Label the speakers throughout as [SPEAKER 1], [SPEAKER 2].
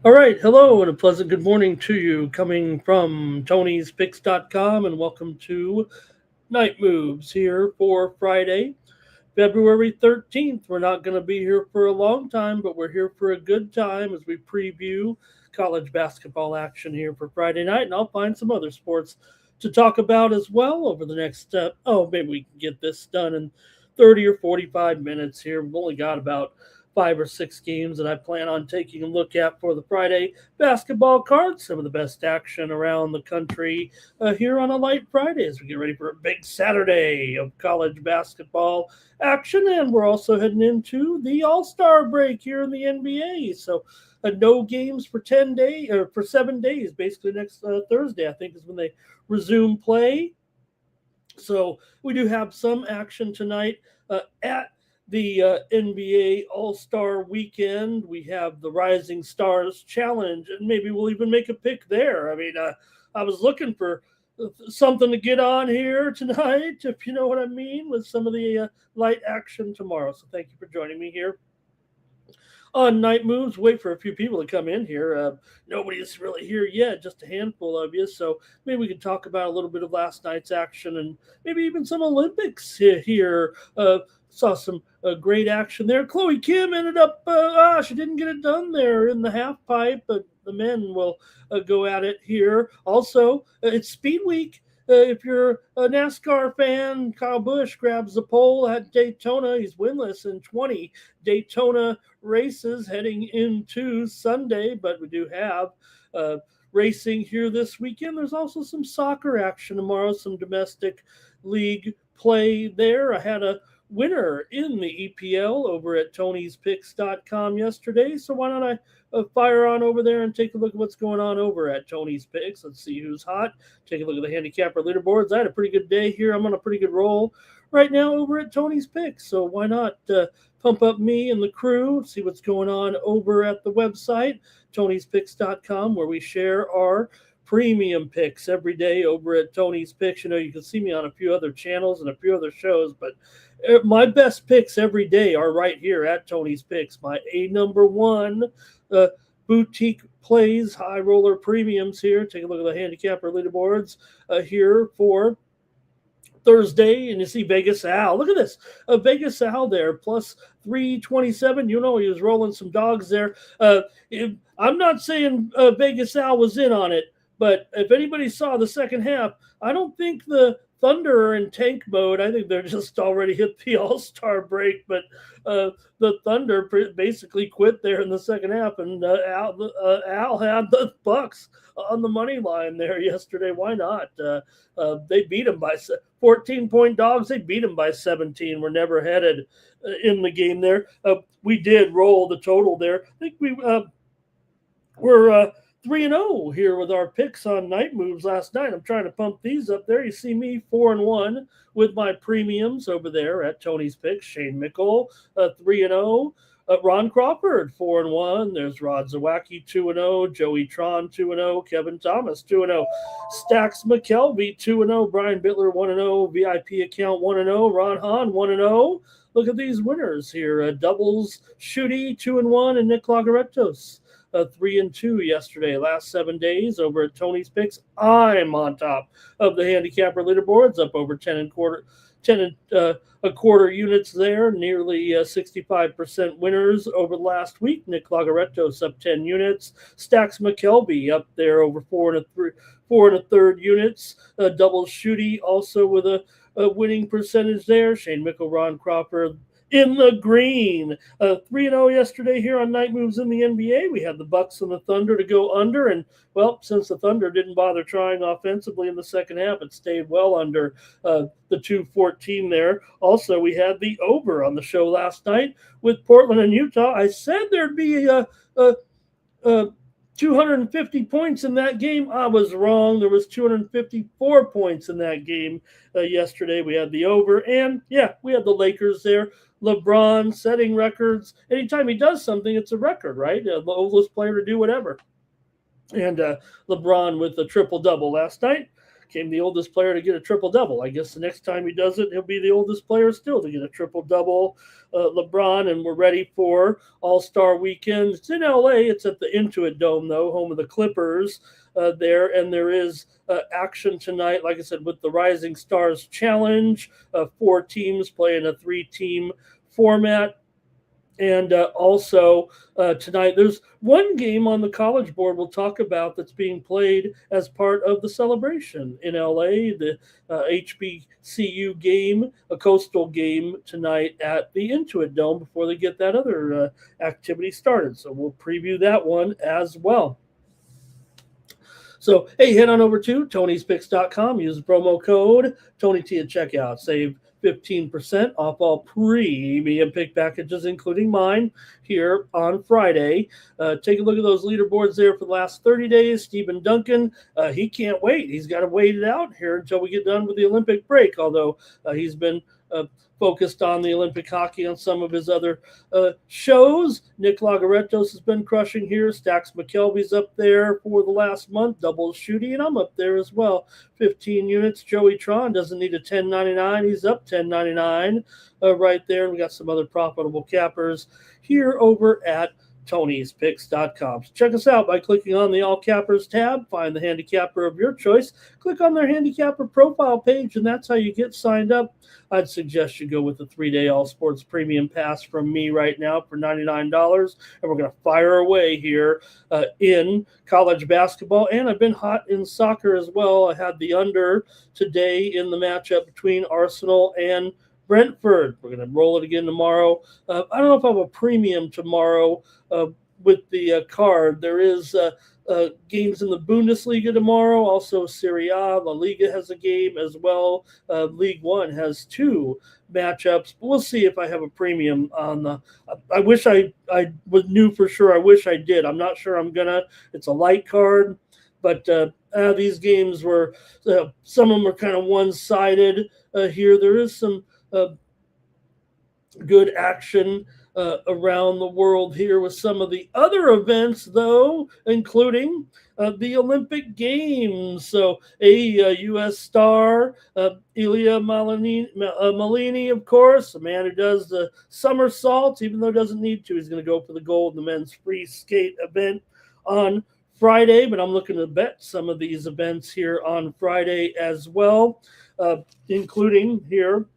[SPEAKER 1] All right, hello and a pleasant good morning to you coming from Tony'sPicks.com and welcome to Night Moves here for Friday, February 13th. We're not going to be here for a long time, but we're here for a good time as we preview college basketball action here for Friday night, and I'll find some other sports to talk about as well over the next, maybe we can get this done in 30 or 45 minutes here. We've only got about 5 or 6 games that I plan on taking a look at for the Friday basketball card. Some of the best action around the country here on a light Friday as we get ready for a big Saturday of college basketball action. And we're also heading into the All-Star break here in the NBA. So no games for 10 days or for 7 days. Basically, next Thursday, I think, is when they resume play. So we do have some action tonight at the NBA All-Star Weekend. We have the Rising Stars Challenge, and maybe we'll even make a pick there. I mean, I was looking for something to get on here tonight, if you know what I mean, with some of the light action tomorrow. So thank you for joining me here on Night Moves. Wait for a few people to come in here. Nobody's really here yet, just a handful of you. So maybe we can talk about a little bit of last night's action and maybe even some Olympics here. Saw some great action there. Chloe Kim ended up, she didn't get it done there in the half pipe, but the men will go at it here. Also, it's Speed Week. If you're a NASCAR fan, Kyle Busch grabs the pole at Daytona. He's winless in 20 Daytona races heading into Sunday, but we do have racing here this weekend. There's also some soccer action tomorrow, some domestic league play there. I had a winner in the EPL over at Tony'sPicks.com yesterday, so why don't I fire on over there and take a look at what's going on over at Tony's Picks. Let's see who's hot. Take a look at the handicapper leaderboards. I had a pretty good day here. I'm on a pretty good roll right now over at Tony's Picks, so why not pump up me and the crew, see what's going on over at the website, Tony'sPicks.com, where we share our premium picks every day over at Tony's Picks. You know, you can see me on a few other channels and a few other shows, but my best picks every day are right here at Tony's Picks. My number one boutique plays, high roller premiums here. Take a look at the handicapper leaderboards here for Thursday, and you see Vegas Al. Look at this. Vegas Al there, plus 327. You know, he was rolling some dogs there. I'm not saying Vegas Al was in on it, but if anybody saw the second half, I don't think the Thunder are in tank mode. I think they're just already hit the All-Star break, but the Thunder basically quit there in the second half, and Al had the Bucks on the money line there yesterday. Why not? They beat them by 14-point dogs. They beat them by 17. We're never headed in the game there. We did roll the total there. I think we're 3-0 here with our picks on Night Moves last night. I'm trying to pump these up there. You see me 4-1 with my premiums over there at Tony's Picks. Shane Mickle 3-0. Ron Crawford 4-1. There's Rod Zawacki 2-0. Joey Tron 2-0. Kevin Thomas 2-0. Stax McKelvey 2-0. Brian Bittler 1-0. VIP account 1-0. Ron Hahn 1-0. Look at these winners here. Doubles Shooty 2-1 and Nick Lagaretos 3-2 yesterday. Last 7 days over at Tony's Picks. I'm on top of the handicapper leaderboards, up over 10 10 a quarter units there, nearly 65% winners over the last week. Nick Lagarettos up 10 units. Stacks McKelvey up there over 4 1/3 units. Double Shooty also with a winning percentage there. Shane Mickle, Ron Crawford in the green. 3-0 yesterday here on Night Moves in the NBA. We had the Bucks and the Thunder to go under, and well, since the Thunder didn't bother trying offensively in the second half, it stayed well under the 214 there. Also, we had the over on the show last night with Portland and Utah. I said there'd be a 250 points in that game. I was wrong. There was 254 points in that game yesterday. We had the over, and yeah, we had the Lakers there. LeBron setting records. Anytime he does something, it's a record, right? The oldest player to do whatever. And LeBron with a triple-double last night became the oldest player to get a triple-double. I guess the next time he does it, he'll be the oldest player still to get a triple-double. LeBron, and we're ready for All-Star Weekend. It's in L.A. It's at the Intuit Dome, though, home of the Clippers there. And there is action tonight, like I said, with the Rising Stars Challenge. 4 teams playing a 3-team format. And also tonight, there's one game on the College Board we'll talk about that's being played as part of the celebration in LA, the HBCU game, a coastal game tonight at the Intuit Dome before they get that other activity started. So we'll preview that one as well. So, hey, head on over to Tony'sPicks.com. Use the promo code TonyT at checkout. Save 15% off all premium pick packages, including mine, here on Friday. Take a look at those leaderboards there for the last 30 days. Stephen Duncan, he can't wait. He's got to wait it out here until we get done with the Olympic break, although he's been focused on the Olympic hockey on some of his other shows. Nick Lagarettos has been crushing here. Stacks McKelvey's up there for the last month. Double Shooty, and I'm up there as well. 15 units. Joey Tron doesn't need a 10.99. He's up 10.99 right there. And we got some other profitable cappers here over at Tony'sPicks.com. So check us out by clicking on the All Cappers tab. Find the handicapper of your choice. Click on their handicapper profile page, and that's how you get signed up. I'd suggest you go with the 3-day All Sports Premium Pass from me right now for $99. And we're going to fire away here in college basketball. And I've been hot in soccer as well. I had the under today in the matchup between Arsenal and Brentford. We're going to roll it again tomorrow. I don't know if I have a premium tomorrow with the card. There is games in the Bundesliga tomorrow. Also, Serie A, La Liga has a game as well. League One has 2 matchups. But we'll see if I have a premium on the. I wish I knew for sure. I wish I did. I'm not sure I'm gonna. It's a light card, but these games were some of them are kind of one-sided here. There is some good action around the world here with some of the other events, though, including the Olympic Games. So a U.S. star, Ilia Malini, of course, a man who does the somersaults, even though he doesn't need to. He's going to go for the gold in the men's free skate event on Friday, but I'm looking to bet some of these events here on Friday as well, including here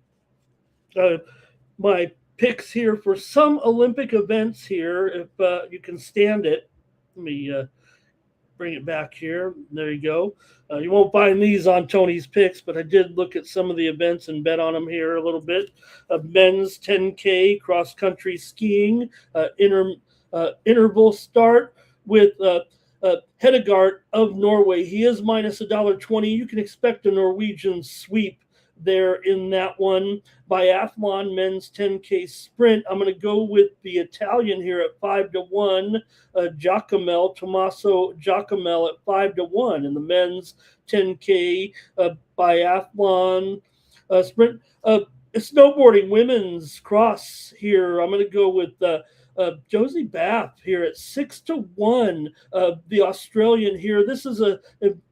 [SPEAKER 1] my picks here for some Olympic events here, if you can stand it. Let me bring it back here. There you go. You won't find these on Tony's Picks, but I did look at some of the events and bet on them here a little bit. Men's 10K cross-country skiing, interval start with Hedegaard of Norway. He is minus $1.20. You can expect a Norwegian sweep there in that one. Biathlon men's 10K sprint. I'm going to go with the Italian here at 5-1. Tommaso Giacomel at 5-1 in the men's 10K biathlon sprint. Snowboarding women's cross here. I'm going to go with Josie Bath here at 6-1. The Australian here. This is a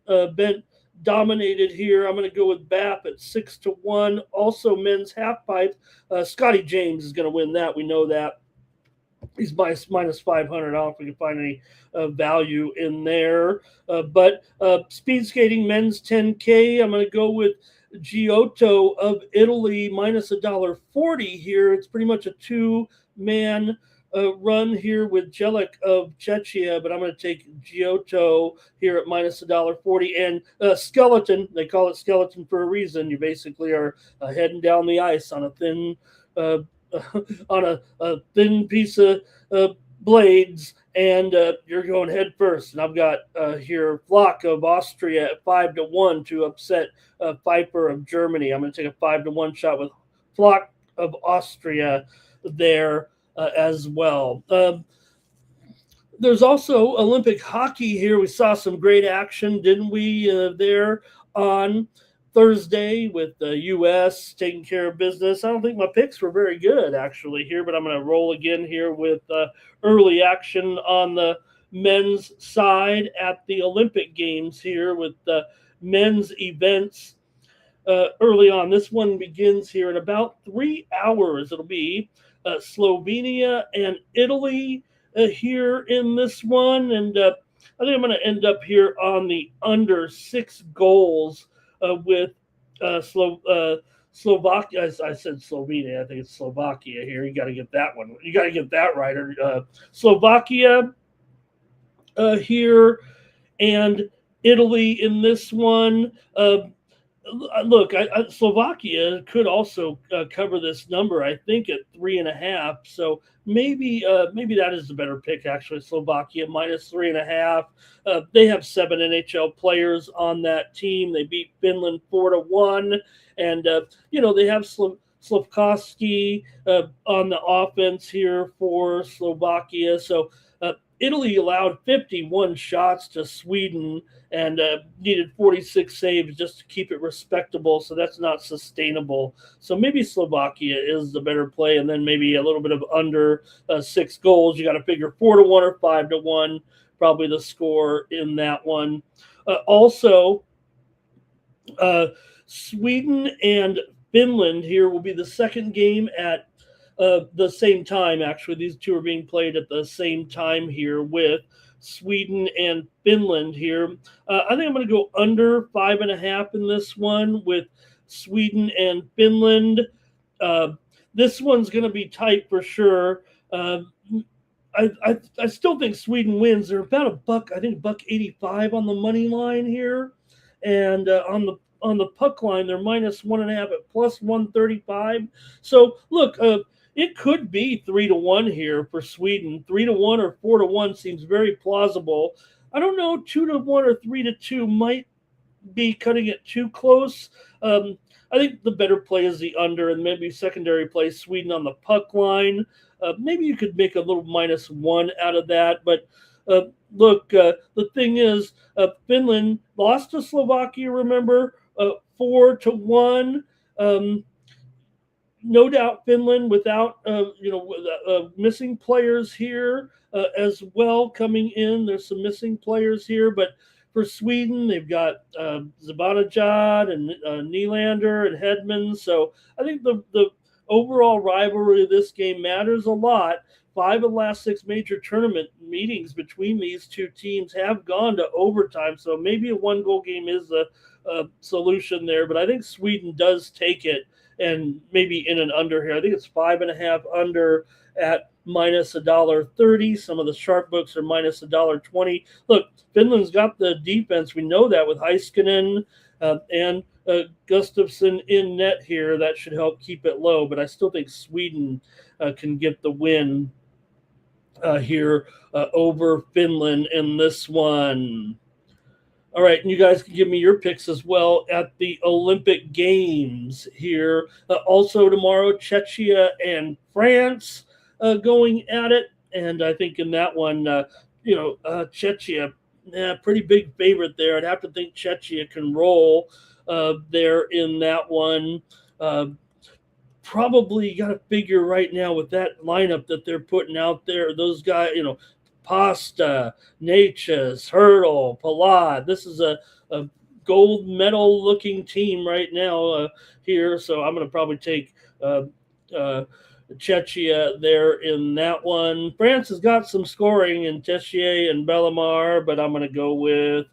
[SPEAKER 1] event dominated here. I'm going to go with Bath at 6-1. Also, men's half pipe. Scotty James is going to win that. We know that. He's minus 500. I don't know if we can find any value in there. But speed skating men's 10K. I'm going to go with Giotto of Italy minus $1.40 here. It's pretty much a two-man run here with Jelic of Czechia, but I'm going to take Giotto here at minus $1.40. And Skeleton, they call it Skeleton for a reason. You basically are heading down the ice on a thin uh, on a thin piece of blades, and you're going head first. And I've got here Flock of Austria at 5-1 to upset Pfeiffer of Germany. I'm going to take a 5-1 shot with Flock of Austria there as well. There's also Olympic hockey here. We saw some great action, didn't we, there on Thursday with the U.S. taking care of business. I don't think my picks were very good, actually, here, but I'm going to roll again here with early action on the men's side at the Olympic Games here with the men's events early on. This one begins here in about 3 hours. It'll be Slovenia and Italy here in this one. And I think I'm going to end up here on the under 6 goals with Slovakia. I said Slovenia. I think it's Slovakia here. You got to get that one. You got to get that right. Slovakia here and Italy in this one. Look, Slovakia could also cover this number. I think at 3.5. So maybe that is the better pick. Actually, Slovakia minus 3.5. They have 7 NHL players on that team. They beat Finland 4-1, and they have Slavkovsky on the offense here for Slovakia. So Italy allowed 51 shots to Sweden and needed 46 saves just to keep it respectable. So that's not sustainable. So maybe Slovakia is the better play, and then maybe a little bit of under 6 goals. You got to figure 4-1 or 5-1, probably the score in that one. Also, Sweden and Finland here will be the second game at the same time. Actually, these two are being played at the same time here with Sweden and Finland here. I think I'm going to go under 5.5 in this one with Sweden and Finland. This one's going to be tight for sure. I still think Sweden wins. They're about $1.85 on the money line here, and on the puck line they're minus 1.5 at plus 135. So look, it could be 3-1 here for Sweden. 3-1 or 4-1 seems very plausible. I don't know, 2-1 or 3-2 might be cutting it too close. I think the better play is the under, and maybe secondary play Sweden on the puck line. Maybe you could make a little -1 out of that. But look, the thing is, Finland lost to Slovakia, remember, 4-1. No doubt Finland without, missing players here as well coming in. There's some missing players here, but for Sweden, they've got Zibanejad and Nylander and Hedman. So I think the overall rivalry of this game matters a lot. 5 of the last 6 major tournament meetings between these two teams have gone to overtime. So maybe a 1-goal game is a solution there, but I think Sweden does take it, and maybe in an under here. I think it's 5.5 under at minus $1.30. Some of the sharp books are minus $1.20. Look, Finland's got the defense. We know that with Heiskanen and Gustafsson in net here. That should help keep it low, but I still think Sweden can get the win here over Finland in this one. All right, and you guys can give me your picks as well at the Olympic Games here. Also tomorrow, Czechia and France going at it. And I think in that one, Czechia, pretty big favorite there. I'd have to think Czechia can roll there in that one. Probably got to figure right now with that lineup that they're putting out there, those guys, Pasta, Natchez, Hurdle, Palat. This is a gold medal looking team right now here. So I'm going to probably take Czechia there in that one. France has got some scoring in Tessier and Bellemare, but I'm going to go with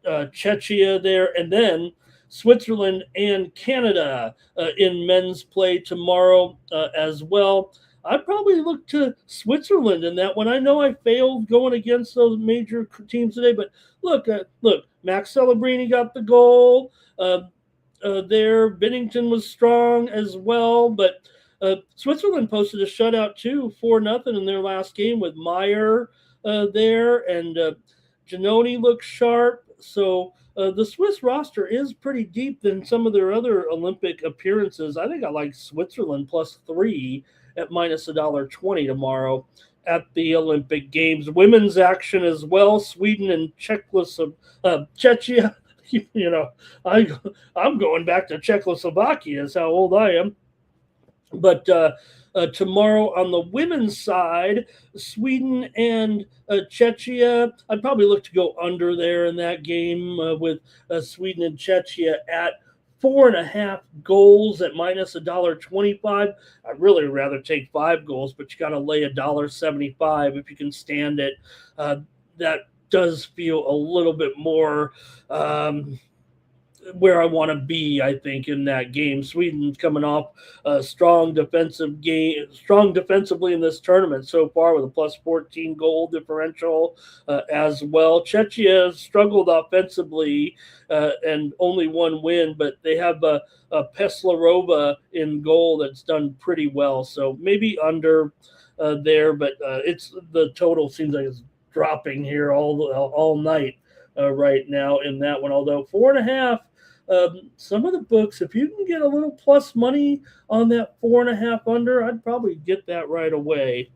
[SPEAKER 1] Czechia there. And then Switzerland and Canada in men's play tomorrow as well. I'd probably look to Switzerland in that one. I know I failed going against those major teams today, but look, Max Celebrini got the goal. There, Bennington was strong as well, but Switzerland posted a shutout too, 4-0 in their last game with Meyer there, and Giannoni looks sharp. So the Swiss roster is pretty deep than some of their other Olympic appearances. I think I like Switzerland +3 at -$1.20 tomorrow at the Olympic Games. Women's action as well. Sweden and Czechia. You know, I'm going back to Czechoslovakia is how old I am. But tomorrow on the women's side, Sweden and Czechia. I'd probably look to go under there in that game with Sweden and Czechia at 4.5 goals at -$1.25. I'd really rather take 5 goals, but you got to lay $1.75 if you can stand it. That does feel a little bit more where I want to be, I think, in that game. Sweden's coming off a strong defensively in this tournament so far with a +14 goal differential as well. Czechia struggled offensively and only one win, but they have a Peslarova in goal that's done pretty well. So maybe under there, but it's the total seems like it's dropping here all night right now in that one. Although 4.5. Some of the books, if you can get a little plus money on that 4.5 under, I'd probably get that right away.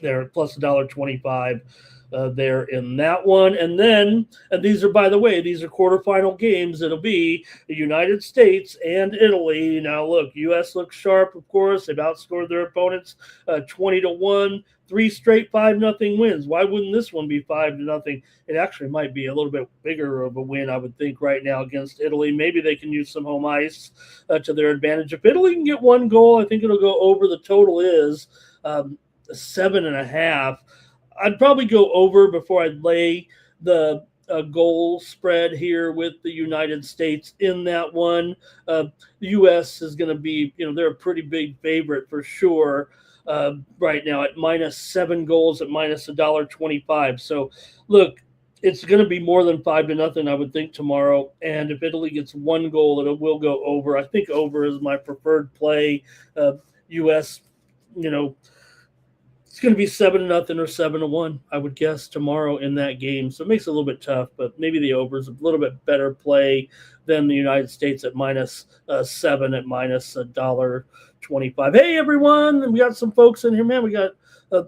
[SPEAKER 1] There, plus $1.25 there in that one. And then, and these are, by the way, these are quarterfinal games. It'll be the United States and Italy. Now, look, U.S. looks sharp, of course. They've outscored their opponents 20-1. 3 straight 5-0 wins. Why wouldn't this one be 5-0? It actually might be a little bit bigger of a win, I would think, right now against Italy. Maybe they can use some home ice to their advantage. If Italy can get 1 goal, I think it'll go over. The total is 7.5. I'd probably go over before I'd lay the goal spread here with the United States in that one. The U.S. is going to be, they're a pretty big favorite for sure. Right now at -7 goals at -$1.25. So look, it's going to be more than 5-0, I would think, tomorrow. And if Italy gets 1 goal, it will go over. I think over is my preferred play. U.S., it's going to be 7-0 or 7-1, I would guess, tomorrow in that game. So it makes it a little bit tough, but maybe the over is a little bit better play than the United States at -7 at -$1.25. Hey, everyone. We got some folks in here, man. We got a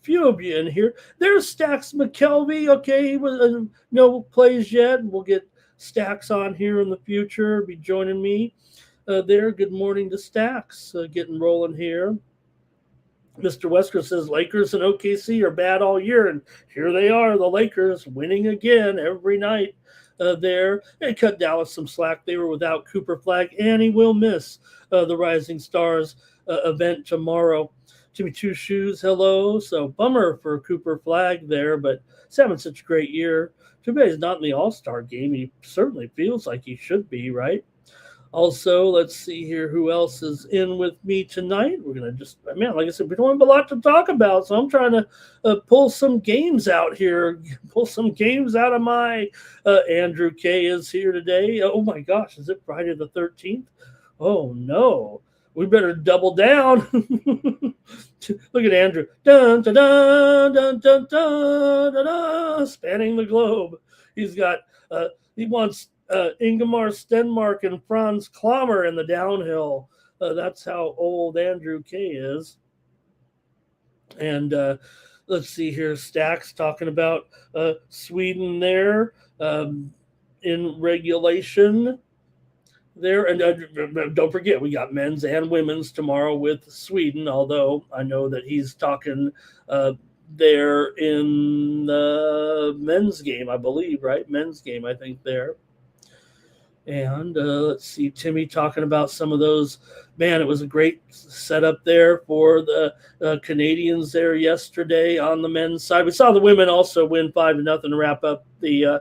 [SPEAKER 1] few of you in here. There's Stacks McKelvey. Okay, he was no plays yet. We'll get Stacks on here in the future. Be joining me there. Good morning to Stacks. Getting rolling here. Mr. Wesker says Lakers and OKC are bad all year, and here they are, the Lakers winning again every night there. They cut Dallas some slack. They were without Cooper Flagg, and he will miss the Rising Stars event tomorrow. Jimmy Two Shoes, hello. So bummer for Cooper Flagg there, but he's having such a great year. Too bad he's not in the All-Star game. He certainly feels like he should be, right? Also, let's see here who else is in with me tonight. We're going to just, like I said, we don't have a lot to talk about, so I'm trying to pull some games out here, pull some games out of my Andrew K. is here today. Oh, my gosh, is it Friday the 13th? Oh, no. We better double down. Look at Andrew. Dun, dun, dun, dun, dun, dun, dun, dun, spanning the globe. He's got, he wants Ingemar Stenmark and Franz Klammer in the downhill. That's how old Andrew K. is. And let's see here. Stacks talking about Sweden there in regulation there. And don't forget, we got men's and women's tomorrow with Sweden, although I know that he's talking there in the men's game, I believe, right? Men's game, I think, there. And let's see, Timmy talking about some of those. Man, it was a great setup there for the Canadians there yesterday on the men's side. We saw the women also win 5-0 to wrap up the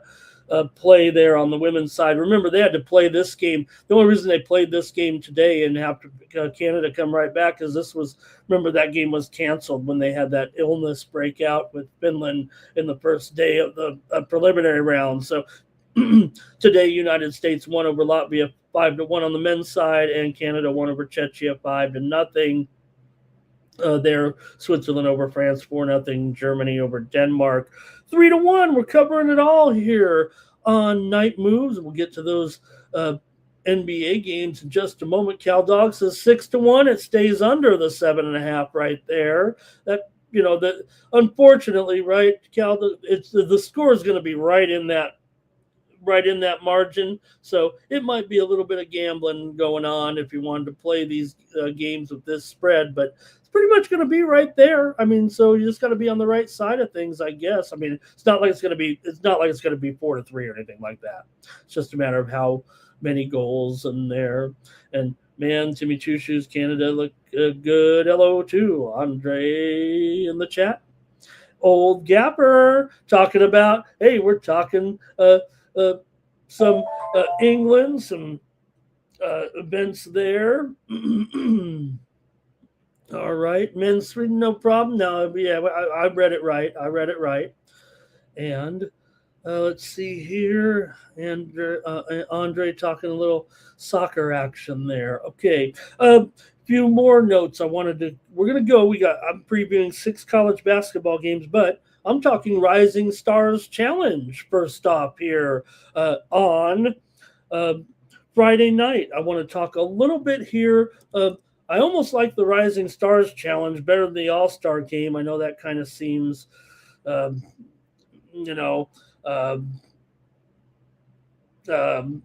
[SPEAKER 1] play there on the women's side. Remember, they had to play this game. The only reason they played this game today and have to Canada come right back is this was, remember, that game was canceled when they had that illness breakout with Finland in the first day of the preliminary round. So today, United States won over Latvia 5-1 on the men's side, and Canada won over Czechia 5-0. There, Switzerland over France 4-0. Germany over Denmark 3-1. We're covering it all here on Night Moves. We'll get to those NBA games in just a moment. Cal Dog says 6-1. It stays under the 7.5 right there. That, that unfortunately, right, Cal, the score is going to be right in that margin. So it might be a little bit of gambling going on if you wanted to play these games with this spread, but it's pretty much going to be right there. I mean, so you just got to be on the right side of things, I guess. I mean, it's not like it's going to be 4-3 or anything like that. It's just a matter of how many goals in there. And man, Timmy Choo Shoes Canada look good. Hello to Andre in the chat. Old Gapper talking about, hey, we're talking some England, some events there. All right, men's three, no problem. No, yeah, I read it right. And let's see here, and Andre talking a little soccer action there. Okay, few more notes we're going to go. I'm previewing 6 college basketball games, but I'm talking Rising Stars Challenge first off here on Friday night. I want to talk a little bit here. I almost like the Rising Stars Challenge better than the All-Star game. I know that kind of seems, I don't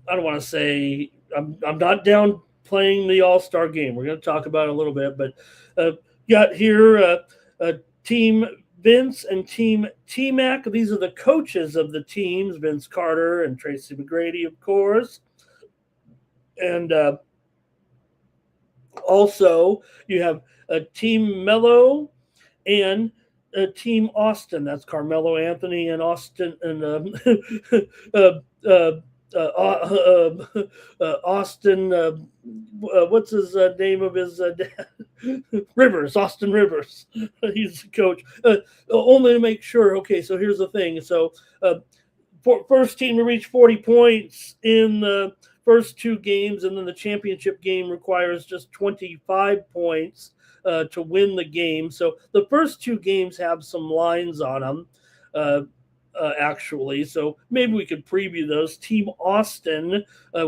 [SPEAKER 1] want to say I'm not down playing the All-Star game. We're going to talk about it a little bit, but got here Team Vince and Team T-Mac. These are the coaches of the teams, Vince Carter and Tracy McGrady, of course. And also you have Team Mello and Team Austin. That's Carmelo Anthony and Austin and Austin, what's his name of his dad? Rivers, Austin Rivers. He's the coach. Only to make sure. Okay, so here's the thing. So first team to reach 40 points in the first 2 games, and then the championship game requires just 25 points to win the game. So the first 2 games have some lines on them. Actually, so maybe we could preview those. Team Austin,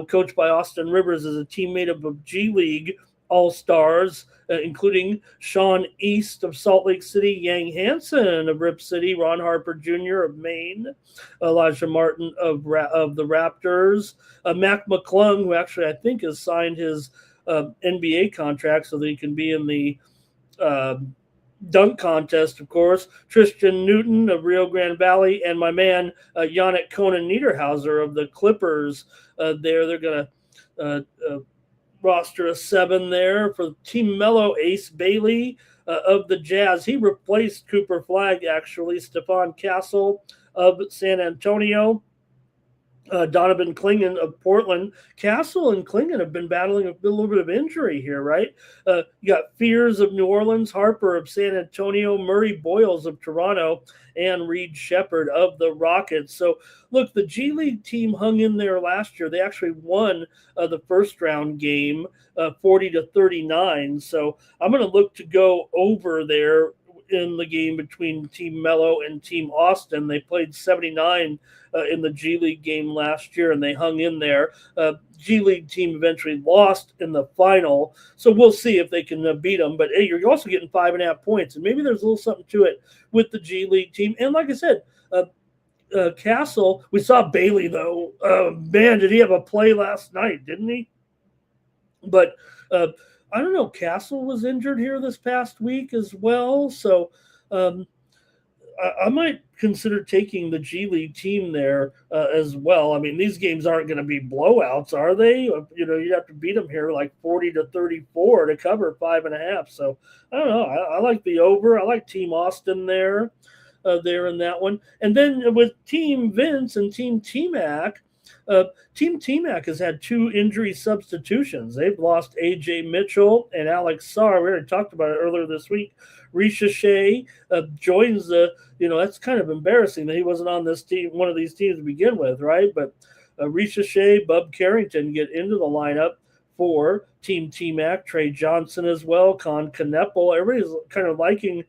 [SPEAKER 1] coached by Austin Rivers, is a team made up of G League All-Stars, including Sean East of Salt Lake City, Yang Hansen of Rip City, Ron Harper Jr. of Maine, Elijah Martin of the Raptors, Mac McClung, who actually I think has signed his NBA contract so that he can be in the dunk contest, of course, Tristan Newton of Rio Grande Valley, and my man Yannick Conan Niederhauser of the Clippers. They're going to roster a 7 there. For Team Mello, Ace Bailey of the Jazz. He replaced Cooper Flagg, actually. Stephon Castle of San Antonio. Donovan Clingan of Portland. Castle and Clingan have been battling a little bit of injury here, right? You got Fears of New Orleans, Harper of San Antonio, Murray Boyles of Toronto, and Reed Shepard of the Rockets. So, look, the G League team hung in there last year. They actually won the first round game 40-39. So I'm going to look to go over there in the game between Team Mello and Team Austin. They played 79 in the G League game last year, and they hung in there. G League team eventually lost in the final, so we'll see if they can beat them. But hey, you're also getting 5.5 points, and maybe there's a little something to it with the G League team. And like I said, Castle, we saw Bailey though. Man, did he have a play last night? Didn't he? But I don't know. Castle was injured here this past week as well, so I might consider taking the G League team there as well. I mean, these games aren't going to be blowouts, are they? You'd have to beat them here like 40-34 to cover 5.5. So I don't know. I like the over. I like Team Austin there. there in that one. And then with Team Vince and Team T-Mac, Team T-Mac has had 2 injury substitutions. They've lost A.J. Mitchell and Alex Sarr. We already talked about it earlier this week. Risha Shea joins the, that's kind of embarrassing that he wasn't on this team, one of these teams to begin with, right? But Risha Shea, Bub Carrington get into the lineup for Team T-Mac. Trey Johnson as well, Con Kneppel. Everybody's kind of liking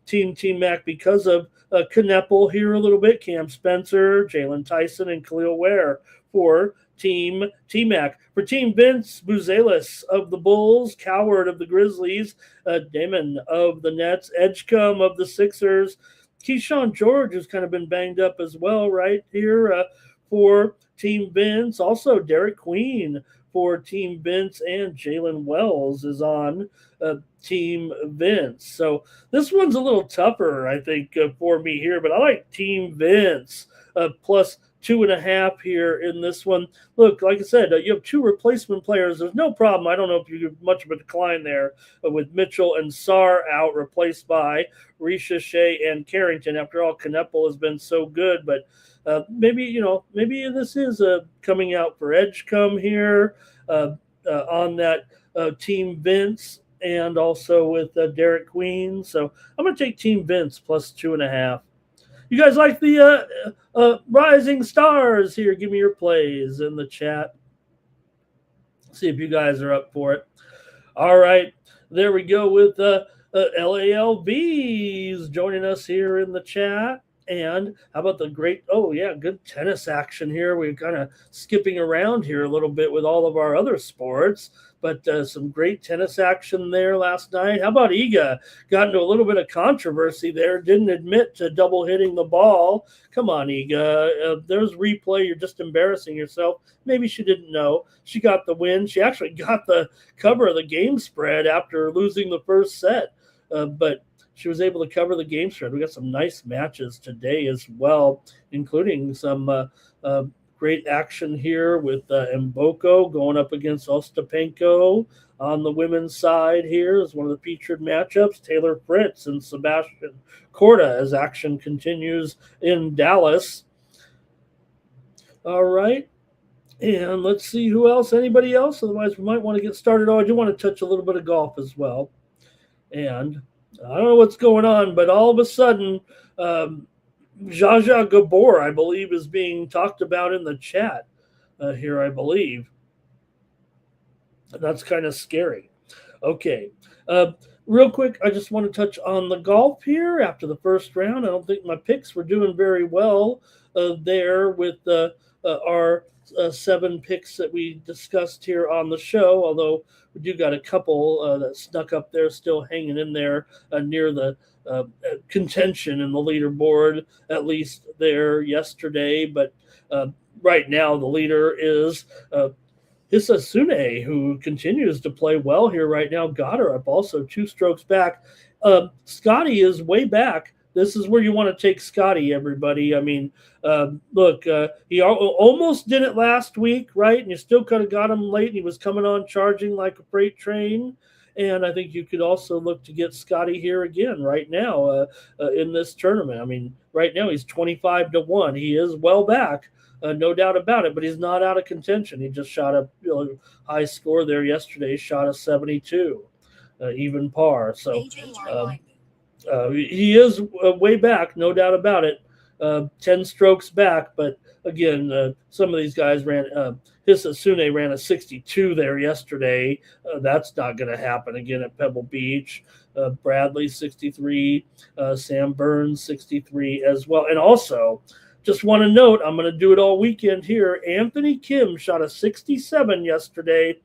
[SPEAKER 1] Team T-Mac because of Kneppel here a little bit, Cam Spencer, Jalen Tyson, and Khalil Ware for Team T-Mac. For Team Vince, Buzelis of the Bulls, Coward of the Grizzlies, Damon of the Nets, Edgecombe of the Sixers, Keyshawn George has kind of been banged up as well right here for Team Vince. Also, Derek Queen for Team Vince, and Jalen Wells is on Team Vince. So this one's a little tougher, I think, for me here, but I like Team Vince plus 2.5 here in this one. Look, like I said, you have 2 replacement players. There's no problem. I don't know if you get much of a decline there with Mitchell and Sarr out, replaced by Risha Shea and Carrington. After all, Kneppel has been so good, but maybe this is coming out for Edgecombe here on that Team Vince, and also with Derek Queen. So I'm going to take Team Vince plus 2.5. You guys like the Rising Stars here? Give me your plays in the chat. See if you guys are up for it. All right, there we go with LALVs joining us here in the chat. And how about the great, good tennis action here. We're kind of skipping around here a little bit with all of our other sports, but some great tennis action there last night. How about Iga? Got into a little bit of controversy there. Didn't admit to double hitting the ball. Come on, Iga. There's replay. You're just embarrassing yourself. Maybe she didn't know. She got the win. She actually got the cover of the game spread after losing the first set. But she was able to cover the game spread. We got some nice matches today as well, including some great action here with Mboko going up against Ostapenko on the women's side here is one of the featured matchups. Taylor Fritz and Sebastian Korda as action continues in Dallas. All right. And let's see who else. Anybody else? Otherwise, we might want to get started. Oh, I do want to touch a little bit of golf as well. And I don't know what's going on, but all of a sudden, Zsa Zsa Gabor, I believe, is being talked about in the chat here, I believe. That's kind of scary. Okay. Real quick, I just want to touch on the golf here after the first round. I don't think my picks were doing very well there with our 7 picks that we discussed here on the show, although we do got a couple that snuck up there, still hanging in there near the contention in the leaderboard, at least there yesterday. But right now, the leader is Hissa Sune, who continues to play well here right now. Got her up also 2 strokes back. Scotty is way back. This is where you want to take Scotty, everybody. I mean, look, he almost did it last week, right? And you still could have got him late, and he was coming on charging like a freight train. And I think you could also look to get Scotty here again right now in this tournament. I mean, right now he's 25-1. He is well back, no doubt about it, but he's not out of contention. He just shot a high score there yesterday, shot a 72, even par. So he is way back, no doubt about it. 10 strokes back, but again, some of these guys ran. Hissa Sune ran a 62 there yesterday. That's not going to happen again at Pebble Beach. Bradley 63, Sam Burns 63 as well. And also, just want to note, I'm going to do it all weekend here. Anthony Kim shot a 67 yesterday.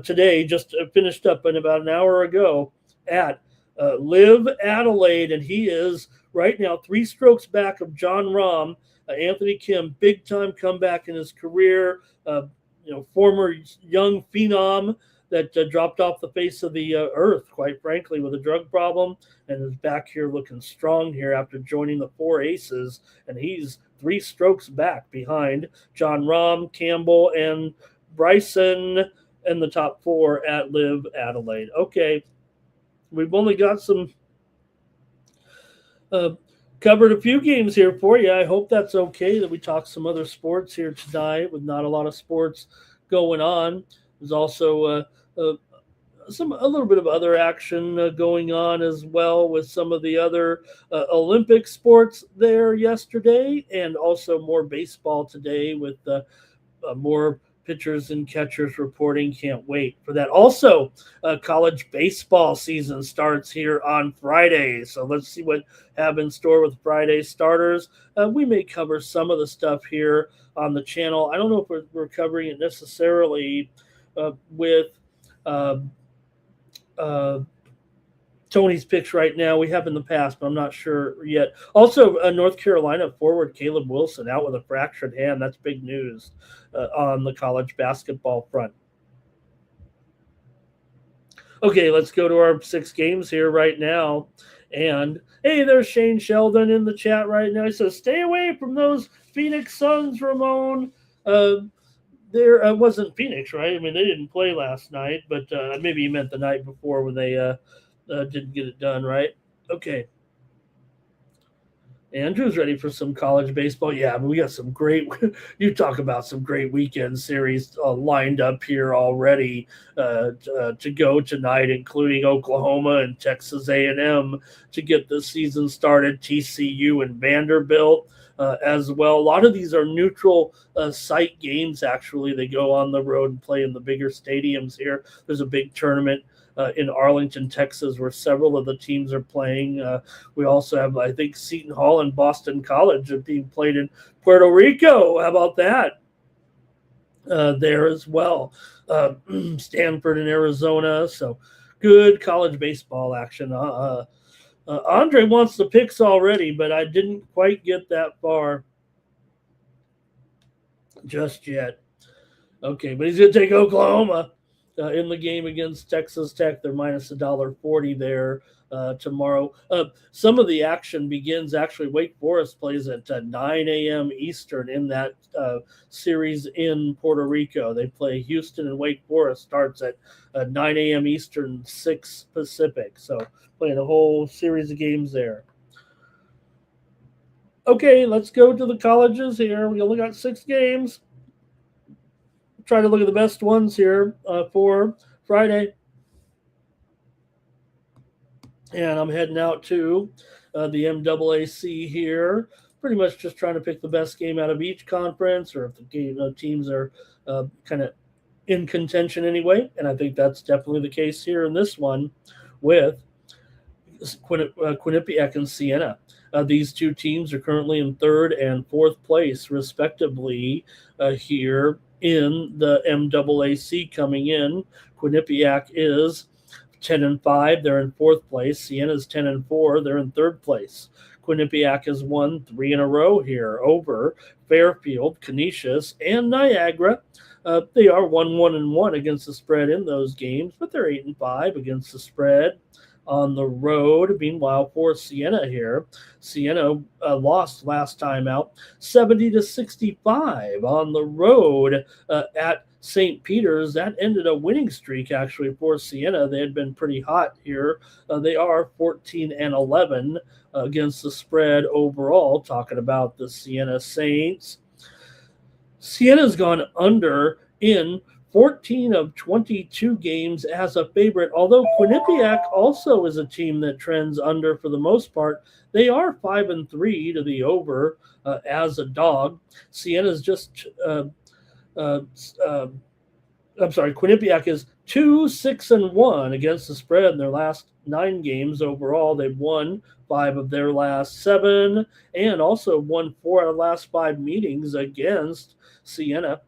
[SPEAKER 1] Today, just finished up in about an hour ago at Live Adelaide, and he is right now 3 strokes back of John Rahm. Anthony Kim, big time comeback in his career. Former young phenom that dropped off the face of the earth, quite frankly, with a drug problem, and is back here looking strong here after joining the 4 aces. And he's 3 strokes back behind John Rahm, Campbell, and Bryson in the top 4 at Live Adelaide. Okay. We've only got some Covered a few games here for you. I hope that's okay that we talk some other sports here tonight with not a lot of sports going on. There's also uh, a little bit of other action going on as well with some of the other Olympic sports there yesterday, and also more baseball today with more pitchers and catchers reporting. Can't wait for that. Also, college baseball season starts here on Friday, so let's see what have in store with Friday starters. We may cover some of the stuff here on the channel. I don't know if we're covering it necessarily with uh, uh, Tony's picks right now. We have in the past, but I'm not sure yet. Also, North Carolina forward Caleb Wilson out with a fractured hand. That's big news on the college basketball front. Okay, let's go to our 6 games here right now. And hey, there's Shane Sheldon in the chat right now. He says, "Stay away from those Phoenix Suns, Ramon." There wasn't Phoenix, right? I mean, they didn't play last night, but maybe you meant the night before when they didn't get it done, right? Okay. Andrew's ready for some college baseball. Yeah, I mean, we got some great. You talk about some great weekend series lined up here already to go tonight, including Oklahoma and Texas A&M to get the season started. TCU and Vanderbilt as well. A lot of these are neutral site games. Actually, they go on the road and play in the bigger stadiums here. There's a big tournament in Arlington, Texas, where several of the teams are playing. We also have, I think, Seton Hall and Boston College being played in Puerto Rico. How about that? There as well. Stanford and Arizona. So good college baseball action. Andre wants the picks already, but I didn't quite get that far just yet. Okay, but he's going to take Oklahoma. In the game against Texas Tech. They're minus $1.40 there tomorrow. Some of the action begins actually. Wake Forest plays at 9 a.m. Eastern in that series in Puerto Rico. They play Houston, and Wake Forest starts at 9 a.m. Eastern, 6 Pacific. So playing a whole series of games there. Okay, let's go to the colleges here. We only got 6 games. Try to look at the best ones here for Friday. And I'm heading out to the MAAC here. Pretty much just trying to pick the best game out of each conference, or if the game teams are kind of in contention anyway. And I think that's definitely the case here in this one with Quinnipiac and Siena. These two teams are currently in 3rd and 4th place, respectively, here in the MAAC coming in. Quinnipiac is 10-5. They're in 4th place. Siena's 10-4. They're in 3rd place. Quinnipiac has won 3 in a row here over Fairfield, Canisius, and Niagara. They are 1-1-1 against the spread in those games, but they're 8-5 against the spread on the road. Meanwhile, for Siena here, Siena lost last time out 70-65 on the road at St. Peter's. That ended a winning streak actually for Siena. They had been pretty hot here. They are 14-11 against the spread overall. Talking about the Siena Saints. Siena's gone under in 14 of 22 games as a favorite, although Quinnipiac also is a team that trends under for the most part. They are 5-3 to the over as a dog. Siena's just, Quinnipiac is 2-6-1 against the spread in their last 9 games overall. They've won 5 of their last 7 and also won 4 out of the last 5 meetings against Siena.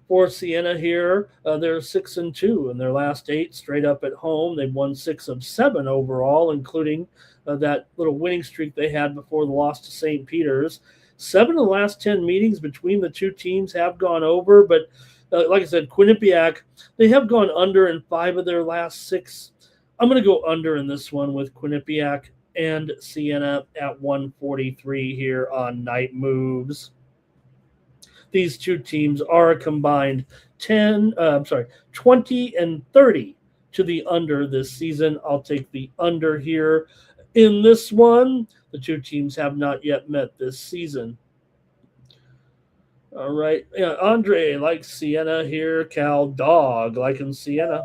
[SPEAKER 1] For Siena here, they're 6-2 in their last 8 straight up at home. They've won 6 of 7 overall, including that little winning streak they had before the loss to St. Peter's. 7 of the last 10 meetings between the two teams have gone over, but like I said, Quinnipiac, they have gone under in 5 of their last 6. I'm going to go under in this one with Quinnipiac and Siena at 143 here on Night Moves. These two teams are a combined 20 and 30 to the under this season. I'll take the under here in this one. The two teams have not yet met this season. All right. Yeah, Andre likes Siena here. Cal Dog liking Siena.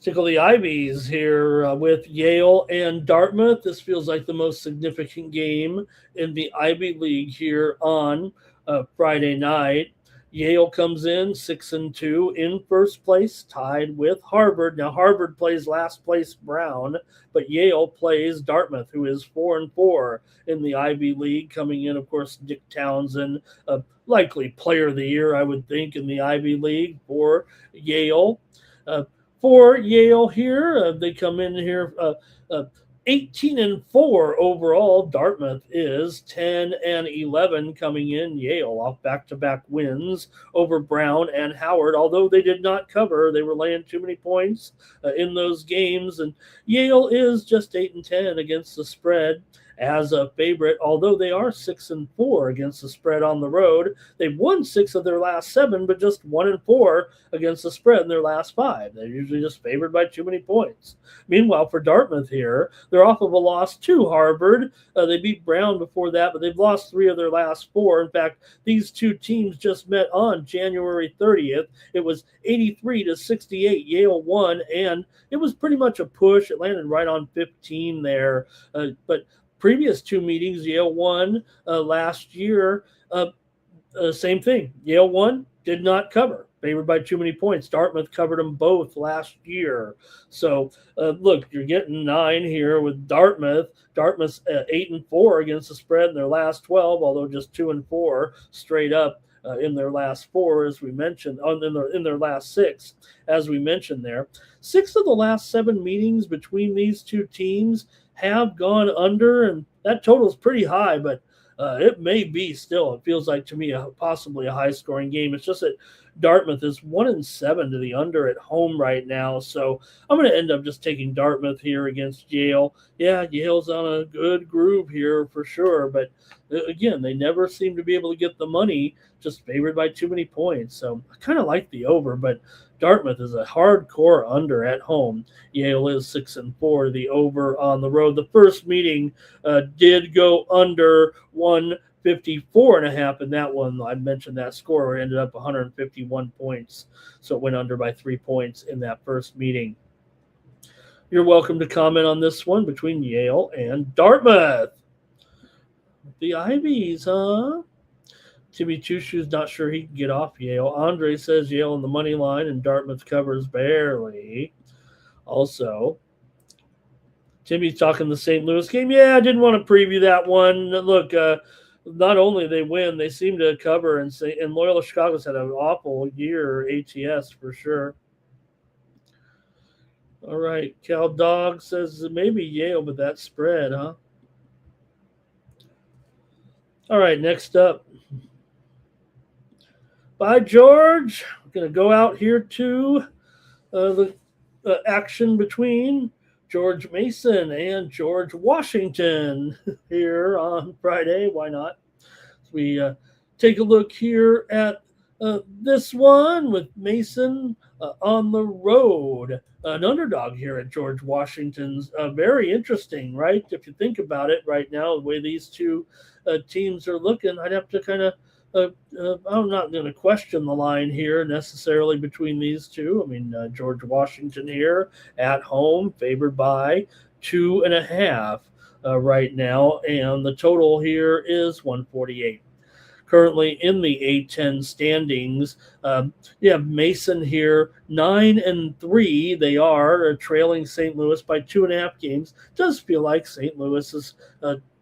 [SPEAKER 1] Tickle the Ivies here with Yale and Dartmouth. This feels like the most significant game in the Ivy League here on Friday night. Yale comes in 6-2 in first place, tied with Harvard. Now Harvard plays last place Brown, but Yale plays Dartmouth, who is 4-4 in the Ivy League. Coming in, of course, Dick Townsend, likely Player of the Year, I would think, in the Ivy League for Yale. For Yale here, they come in here 18-4 overall. Dartmouth is 10-11 coming in. Yale off back-to-back wins over Brown and Howard. Although they did not cover, they were laying too many points in those games. And Yale is just 8-10 against the spread as a favorite, although they are 6-4 against the spread on the road. They've won 6 of their last 7, but just 1-4 against the spread in their last 5. They're usually just favored by too many points. Meanwhile, for Dartmouth here, they're off of a loss to Harvard. They beat Brown before that, but they've lost 3 of their last 4. In fact, these two teams just met on January 30th. It was 83-68. Yale won, and it was pretty much a push. It landed right on 15 there, but previous 2 meetings, Yale won last year. Same thing. Yale won, did not cover. Favored by too many points. Dartmouth covered them both last year. So, look, you're getting 9 here with Dartmouth. Dartmouth's 8-4 against the spread in their last 12, although just 2-4 straight up in their last 4, as we mentioned, in their last 6, as we mentioned there. 6 of the last 7 meetings between these two teams have gone under, and that total is pretty high, but it may be still. It feels like to me possibly a high-scoring game. It's just that Dartmouth is 1-7 to the under at home right now, so I'm going to end up just taking Dartmouth here against Yale. Yeah, Yale's on a good groove here for sure, but again, they never seem to be able to get the money, just favored by too many points. So I kind of like the over, but Dartmouth is a hardcore under at home. Yale is 6-4, the over on the road. The first meeting did go under 154.5 in that one. I mentioned that score. It ended up 151 points, so it went under by 3 points in that first meeting. You're welcome to comment on this one between Yale and Dartmouth. The Ivies, huh? Timmy Two Shoes not sure he can get off Yale. Andre says Yale on the money line and Dartmouth covers barely. Also, Timmy's talking the St. Louis game. Yeah, I didn't want to preview that one. Look, not only they win, they seem to cover, and Loyola Chicago's had an awful year ATS for sure. All right, Cal Dog says maybe Yale, but that spread, huh? All right, next up. By George, we're going to go out here to the action between George Mason and George Washington here on Friday. Why not? We take a look here at this one with Mason on the road. An underdog here at George Washington's. Very interesting, right? If you think about it right now, the way these two teams are looking, I'd have to kind of I'm not going to question the line here necessarily between these two. I mean, George Washington here at home, favored by 2.5 right now, and the total here is 148. Currently in the A10 standings, Mason here 9-3. They are trailing St. Louis by 2.5 games. Does feel like St. Louis is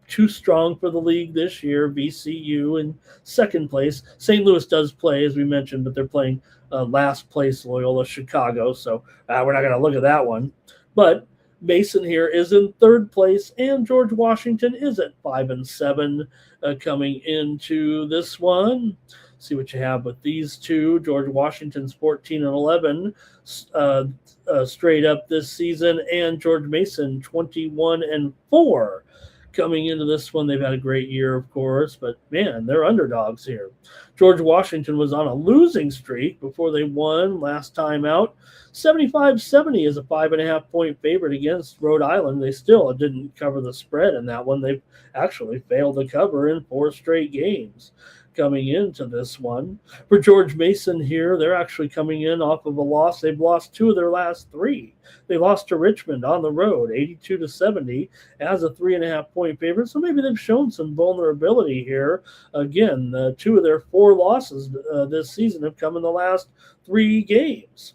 [SPEAKER 1] too strong for the league this year. VCU in second place. St. Louis does play, as we mentioned, but they're playing last place Loyola Chicago, so we're not going to look at that one. But Mason here is in third place, and George Washington is at 5-7 coming into this one. See what you have with these two. George Washington's 14-11 straight up this season, and George Mason 21-4. coming into this one. They've had a great year, of course, but man, they're underdogs here. George Washington was on a losing streak before they won last time out. 75-70 is a 5.5-point favorite against Rhode Island. They still didn't cover the spread in that one. They've actually failed to cover in 4 straight games coming into this one. For George Mason here, they're actually coming in off of a loss. They've lost 2 of their last 3. They lost to Richmond on the road, 82-70, as a 3.5-point favorite. So maybe they've shown some vulnerability here. Again, 2 of their 4 losses this season have come in the last 3 games.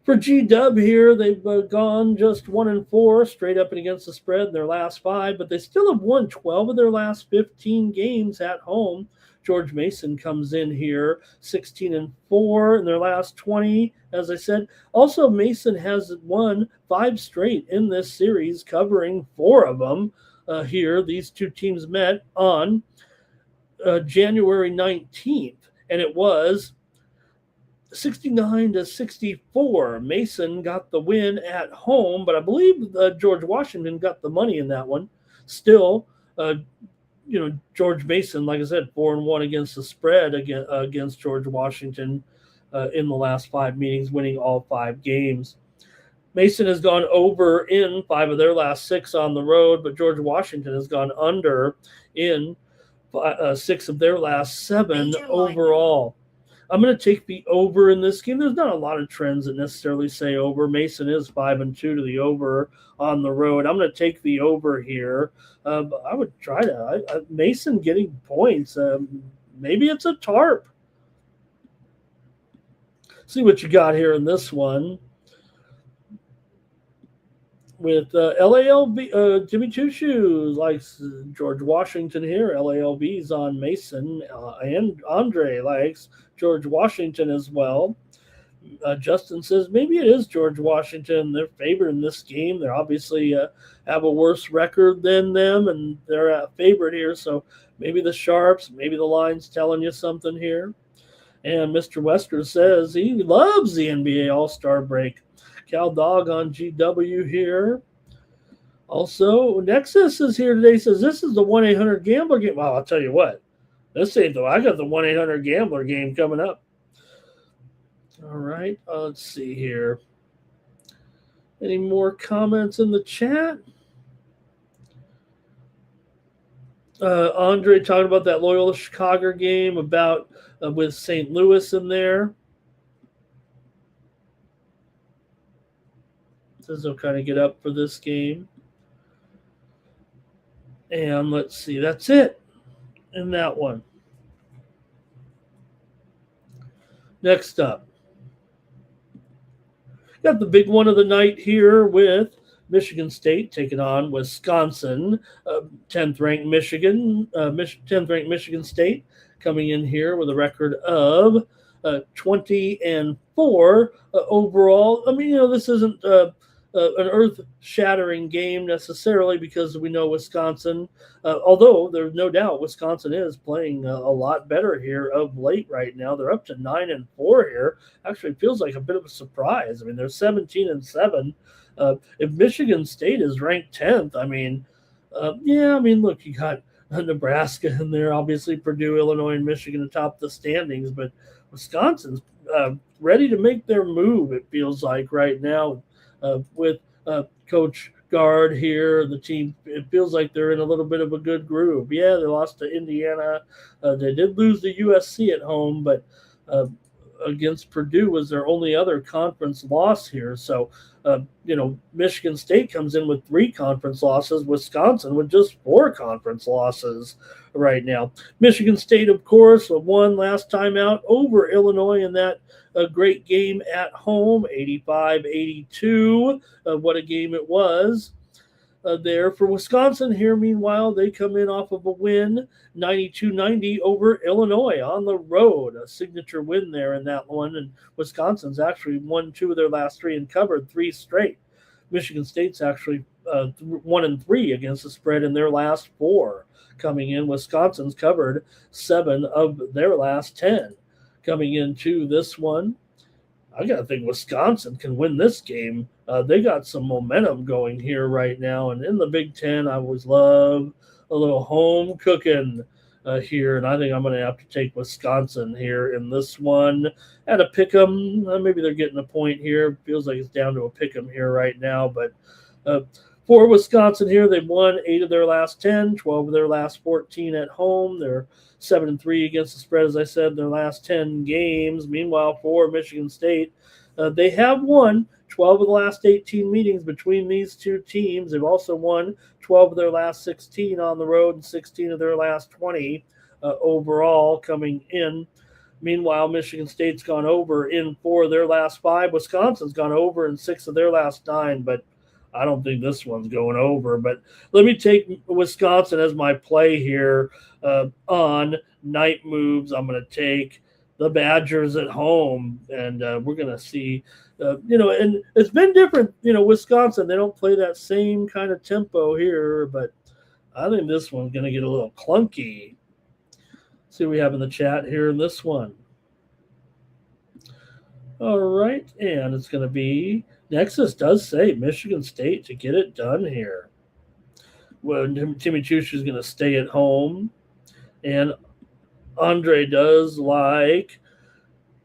[SPEAKER 1] For G-Dub here, they've gone just 1-4 straight up and against the spread in their last 5, but they still have won 12 of their last 15 games at home. George Mason comes in here 16-4 in their last 20, as I said. Also, Mason has won 5 straight in this series, covering 4 of them here. These 2 teams met on January 19th, and it was 69-64. Mason got the win at home, but I believe George Washington got the money in that one. Still, George Mason, like I said, 4-1 against the spread against George Washington in the last 5 meetings, winning all 5 games. Mason has gone over in 5 of their last 6 on the road, but George Washington has gone under in 6 of their last 7 overall. I'm going to take the over in this game. There's not a lot of trends that necessarily say over. Mason is 5-2 to the over on the road. I'm going to take the over here. I would try to. Mason getting points. Maybe it's a tarp. See what you got here in this one. With LALB, Jimmy Two Shoes likes George Washington here. LALB's on Mason, and Andre likes George Washington as well. Justin says maybe it is George Washington. They're favored in this game. They're obviously have a worse record than them, and they're a favorite here. So maybe the sharps, maybe the line's telling you something here. And Mr. Wester says he loves the NBA All-Star break. Cal Dog on GW here. Also, Nexus is here today. Says this is the 1-800-GAMBLER game. Well, I'll tell you what. This ain't though. I got the 1-800-GAMBLER game coming up. All right. Let's see here. Any more comments in the chat? Andre talking about that Loyola Chicago game about with St. Louis in there. Says they'll kind of get up for this game. And let's see. That's it in that one. Next up. Got the big one of the night here with Michigan State taking on Wisconsin. 10th ranked Michigan. 10th ranked Michigan State coming in here with a record of 20-4 overall. I mean, this isn't an earth-shattering game necessarily because we know Wisconsin, although there's no doubt Wisconsin is playing a lot better here of late right now. They're up to 9-4 here. Actually, it feels like a bit of a surprise. I mean, they're 17-7. If Michigan State is ranked 10th, look, you got Nebraska in there, obviously Purdue, Illinois, and Michigan atop the standings, but Wisconsin's ready to make their move, it feels like right now. With Coach Guard here, the team, it feels like they're in a little bit of a good groove. Yeah, they lost to Indiana. They did lose to USC at home, but against Purdue was their only other conference loss here. So, Michigan State comes in with 3 conference losses. Wisconsin with just 4 conference losses right now. Michigan State, of course, won last time out over Illinois in that great game at home, 85-82. What a game it was there for Wisconsin here. Meanwhile, they come in off of a win, 92-90 over Illinois on the road, a signature win there in that one. And Wisconsin's actually won 2 of their last 3 and covered 3 straight. Michigan State's actually 1-3 against the spread in their last 4 coming in. Wisconsin's covered 7 of their last 10 coming into this one. I got to think Wisconsin can win this game. They got some momentum going here right now. And in the Big Ten, I always love a little home cooking here. And I think I'm going to have to take Wisconsin here in this one at a pick 'em. Maybe they're getting a point here. Feels like it's down to a pick 'em here right now. But for Wisconsin here, they've won 8 of their last 10, 12 of their last 14 at home. They're 7-3 against the spread, as I said, in their last 10 games. Meanwhile, for Michigan State, they have won 12 of the last 18 meetings between these two teams. They've also won 12 of their last 16 on the road and 16 of their last 20 overall coming in. Meanwhile, Michigan State's gone over in 4 of their last 5. Wisconsin's gone over in 6 of their last 9, but I don't think this one's going over. But let me take Wisconsin as my play here on Night Moves. I'm going to take the Badgers at home, and we're going to see, and it's been different. Wisconsin, they don't play that same kind of tempo here, but I think this one's going to get a little clunky. See what we have in the chat here in this one. All right, and it's going to be Nexus does say Michigan State to get it done here. Well, Timmy Chooch is going to stay at home, and Andre does like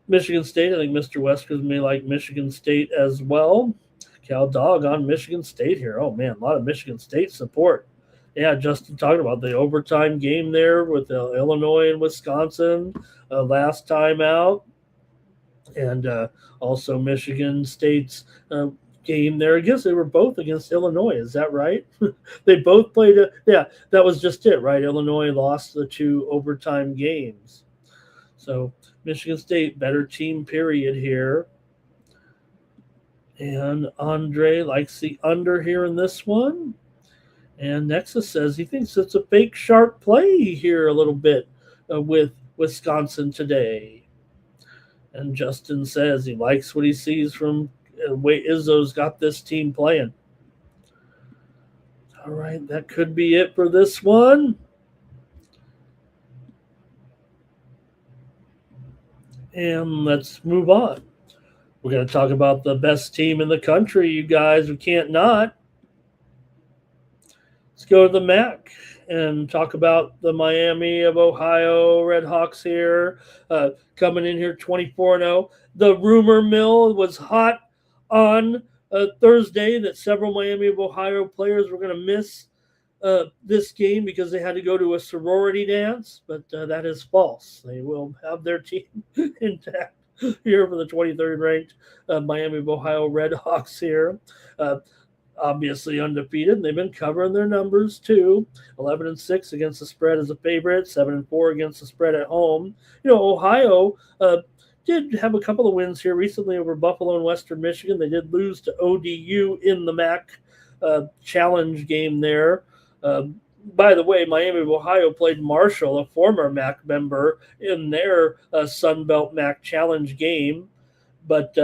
[SPEAKER 1] Michigan State. I think Mr. Weskers may like Michigan State as well. Cal Dog on Michigan State here. Oh, man, a lot of Michigan State support. Yeah, Justin talking about the overtime game there with Illinois and Wisconsin last time out. And also Michigan State's game there. I guess they were both against Illinois. Is that right? They both played. Yeah, that was just it, right? Illinois lost the 2 overtime games. So Michigan State, better team period here. And Andre likes the under here in this one. And Nexus says he thinks it's a fake sharp play here a little bit with Wisconsin today. And Justin says he likes what he sees from the way Izzo's got this team playing. All right, that could be it for this one. And let's move on. We're going to talk about the best team in the country, you guys. We can't not. Let's go to the MAC and talk about the Miami of Ohio Redhawks here, coming in here 24-0. The rumor mill was hot on Thursday that several Miami of Ohio players were going to miss this game because they had to go to a sorority dance, but that is false. They will have their team intact here for the 23rd ranked Miami of Ohio Redhawks here. Obviously undefeated. They've been covering their numbers too. 11-6 against the spread as a favorite. 7-4 against the spread at home. Ohio did have a couple of wins here recently over Buffalo and Western Michigan. They did lose to ODU in the MAC challenge game there. By the way, Miami of Ohio played Marshall, a former MAC member, in their Sun Belt MAC challenge game, but.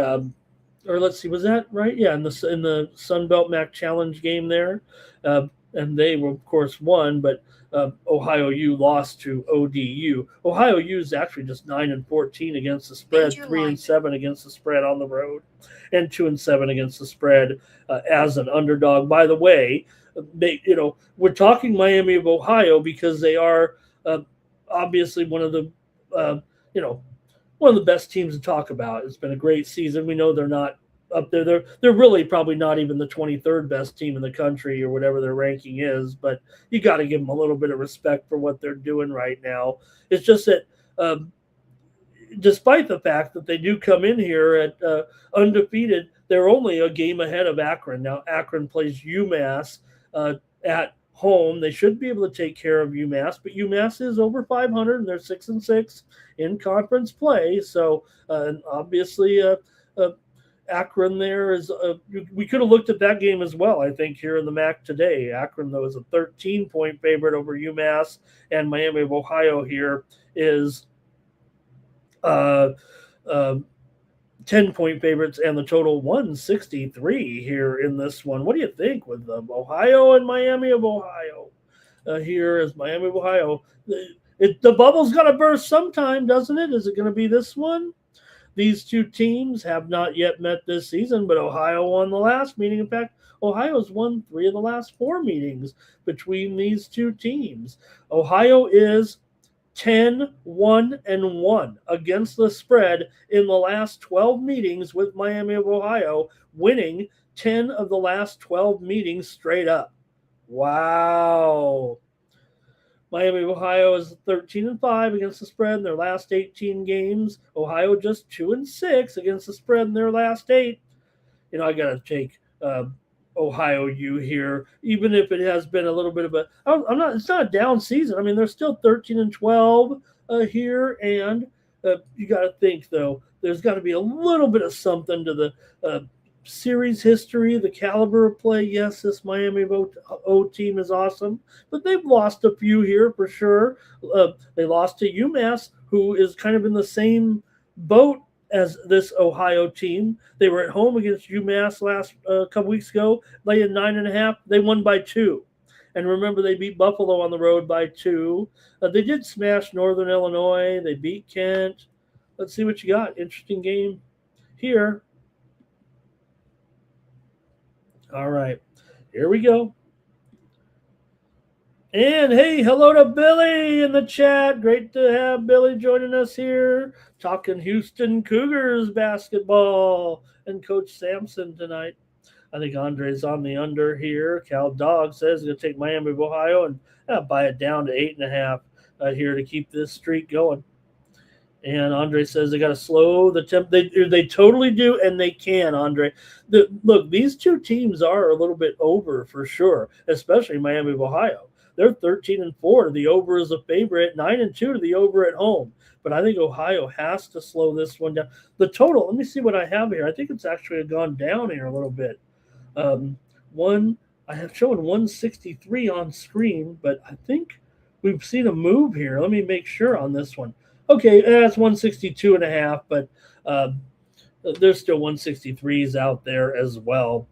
[SPEAKER 1] Or let's see, was that right? Yeah, in the Sun Belt MAC Challenge game there, and they were, of course, won, but Ohio U lost to ODU. Ohio U is actually just 9-14 against the spread, 3-7 against the spread on the road, and 2-7 against the spread as an underdog. By the way, we're talking Miami of Ohio because they are obviously one of the one of the best teams to talk about. It's been a great season. We know they're not up there. They're really probably not even the 23rd best team in the country or whatever their ranking is, but you got to give them a little bit of respect for what they're doing right now. It's just that despite the fact that they do come in here at undefeated, they're only a game ahead of Akron. Now, Akron plays UMass at home. They should be able to take care of UMass, but UMass is over 500 and they're 6-6 in conference play. So obviously Akron there is we could have looked at that game as well, I think, here in the MAC today. Akron, though, is a 13-point favorite over UMass, and Miami of Ohio here is 10-point favorites, and the total 163 here in this one. What do you think with Ohio and Miami of Ohio? Here is Miami of Ohio. The bubble's got to burst sometime, doesn't it? Is it going to be this one? These two teams have not yet met this season, but Ohio won the last meeting. In fact, Ohio's won 3 of the last 4 meetings between these two teams. Ohio is 10-1-1 against the spread in the last 12 meetings with Miami of Ohio, winning 10 of the last 12 meetings straight up. Wow. Miami of Ohio is 13-5 against the spread in their last 18 games. Ohio just 2-6 against the spread in their last 8. I got to take Ohio U here, even if it has been a little bit of a. It's not a down season. I mean, they're still 13-12 here, and you got to think though, there's got to be a little bit of something to the series history, the caliber of play. Yes, this Miami O team is awesome, but they've lost a few here for sure. They lost to UMass, who is kind of in the same boat as this Ohio team. They were at home against UMass last couple weeks ago, laying 9.5. They won by 2. And remember, they beat Buffalo on the road by 2. They did smash Northern Illinois. They beat Kent. Let's see what you got. Interesting game here. All right, here we go. And hey, hello to Billy in the chat. Great to have Billy joining us here, talking Houston Cougars basketball and Coach Sampson tonight. I think Andre's on the under here. Cal Dog says he's going to take Miami of Ohio and buy it down to 8.5 here to keep this streak going. And Andre says they got to slow the temp. They totally do, and they can, Andre. Look, these two teams are a little bit over for sure, especially Miami of Ohio. They're 13-4. The over is a favorite. 9-2 to the over at home. But I think Ohio has to slow this one down. The total, let me see what I have here. I think it's actually gone down here a little bit. I have shown 163 on screen, but I think we've seen a move here. Let me make sure on this one. Okay, that's 162.5, but there's still 163s out there as well.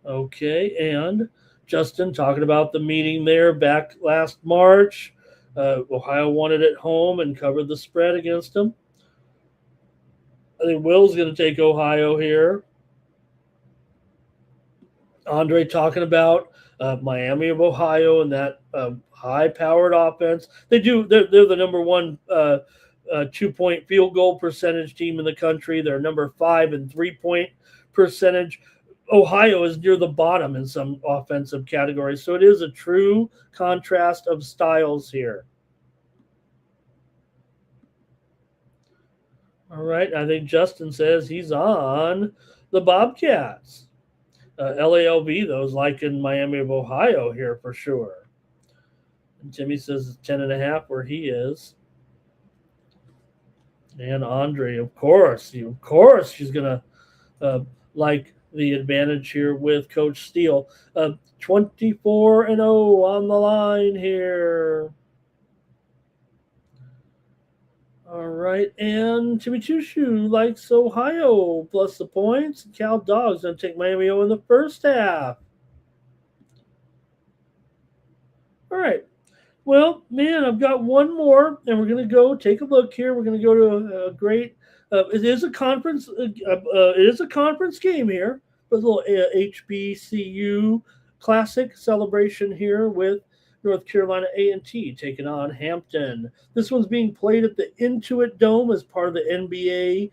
[SPEAKER 1] Okay, and Justin talking about the meeting there back last March. Ohio won it at home and covered the spread against them. I think Will's going to take Ohio here. Andre talking about Miami of Ohio and that high-powered offense. They're the number 1 2-point field goal percentage team in the country. They're number 5 in 3-point percentage. Ohio is near the bottom in some offensive categories, so it is a true contrast of styles here. All right, I think Justin says he's on the Bobcats. LALB, though, is like in Miami of Ohio here for sure. And Timmy says it's 10.5 where he is. And Andre, of course, she's going to like the advantage here with Coach Steele. 24-0 on the line here. All right, and Timmy Chushu likes Ohio plus the points. Cal Dog's going to take Miami O in the first half. All right. Well, man, I've got one more, and we're going to go take a look here. We're going to go to a great. It is a conference. It is a conference game here, but a little HBCU Classic celebration here with North Carolina A&T taking on Hampton. This one's being played at the Intuit Dome as part of the NBA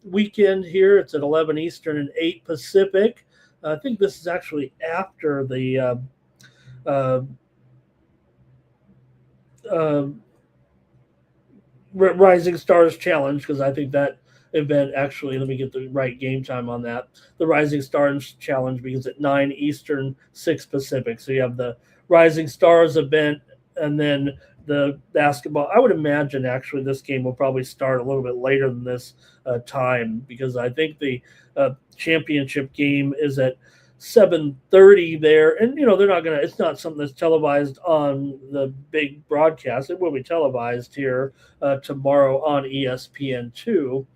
[SPEAKER 1] weekend here. It's at 11 Eastern and 8 Pacific. I think this is actually after the Rising Stars Challenge, because I think that event actually, let me get the right game time on that. The Rising Stars Challenge begins at 9 Eastern, 6 Pacific. So you have the Rising Stars event and then the basketball. I would imagine actually this game will probably start a little bit later than this time, because I think the championship game is at 7:30 there, and they're not gonna. It's not something that's televised on the big broadcast. It will be televised here tomorrow on ESPN2.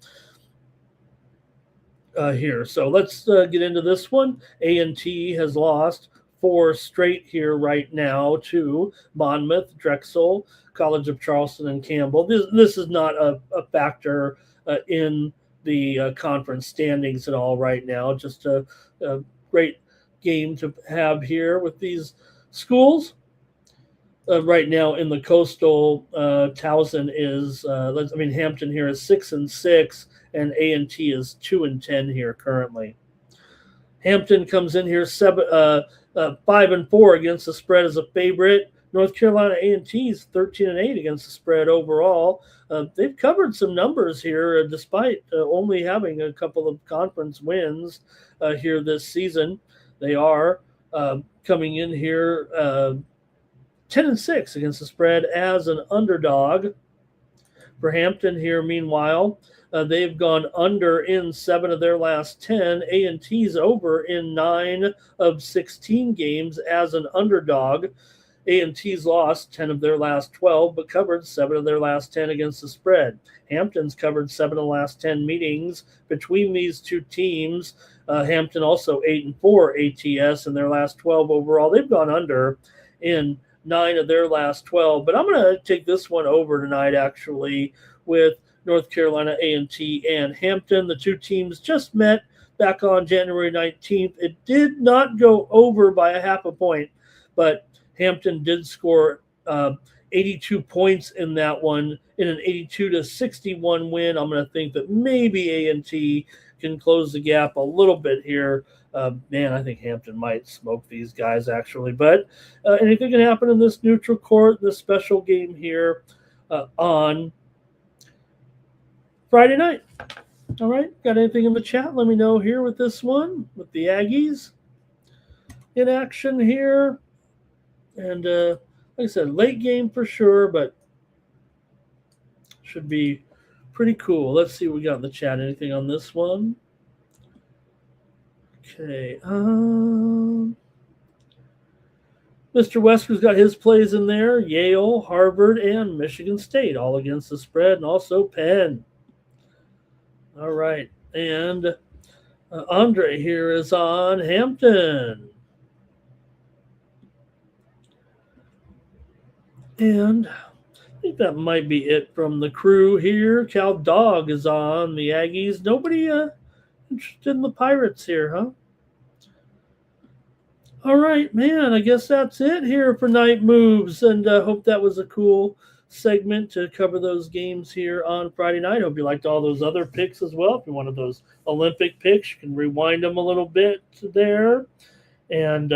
[SPEAKER 1] Here, so let's get into this one. A&T has lost 4 straight here right now to Monmouth, Drexel, College of Charleston, and Campbell. This is not a factor in the conference standings at all right now. Just a great game to have here with these schools. Right now in the Coastal, Towson is, Hampton here is 6-6, and A&T is 2-10 here currently. Hampton comes in here 5-4 against the spread as a favorite. North Carolina A&T is 13-8 against the spread overall. They've covered some numbers here, despite only having a couple of conference wins here this season. They are coming in here 10-6 against the spread as an underdog. For Hampton here, meanwhile, they've gone under in 7 of their last 10. A&T's over in 9 of 16 games as an underdog. A&T's lost 10 of their last 12, but covered 7 of their last 10 against the spread. Hampton's covered 7 of the last 10 meetings between these two teams. Hampton also 8-4 ATS in their last 12 overall. They've gone under in 9 of their last 12, but I'm going to take this one over tonight, actually, with North Carolina A&T and Hampton. The two teams just met back on January 19th. It did not go over by a half a point, but Hampton did score 82 points in that one in an 82-61 win. I'm going to think that maybe A&T can close the gap a little bit here. I think Hampton might smoke these guys, actually. But anything can happen in this neutral court, this special game here on Friday night. All right, got anything in the chat? Let me know here with this one, with the Aggies in action here. And like I said, late game for sure, but should be pretty cool. Let's see what we got in the chat. Anything on this one? Okay. Mr. Wesker's got his plays in there. Yale, Harvard, and Michigan State all against the spread, and also Penn. All right. And Andre here is on Hampton. And I think that might be it from the crew here. Cal Dog is on the Aggies. Nobody interested in the Pirates here, huh? All right, man, I guess that's it here for Night Moves, and hope that was a cool segment to cover those games here on Friday night. Hope you liked all those other picks as well. If you wanted those Olympic picks, you can rewind them a little bit there. And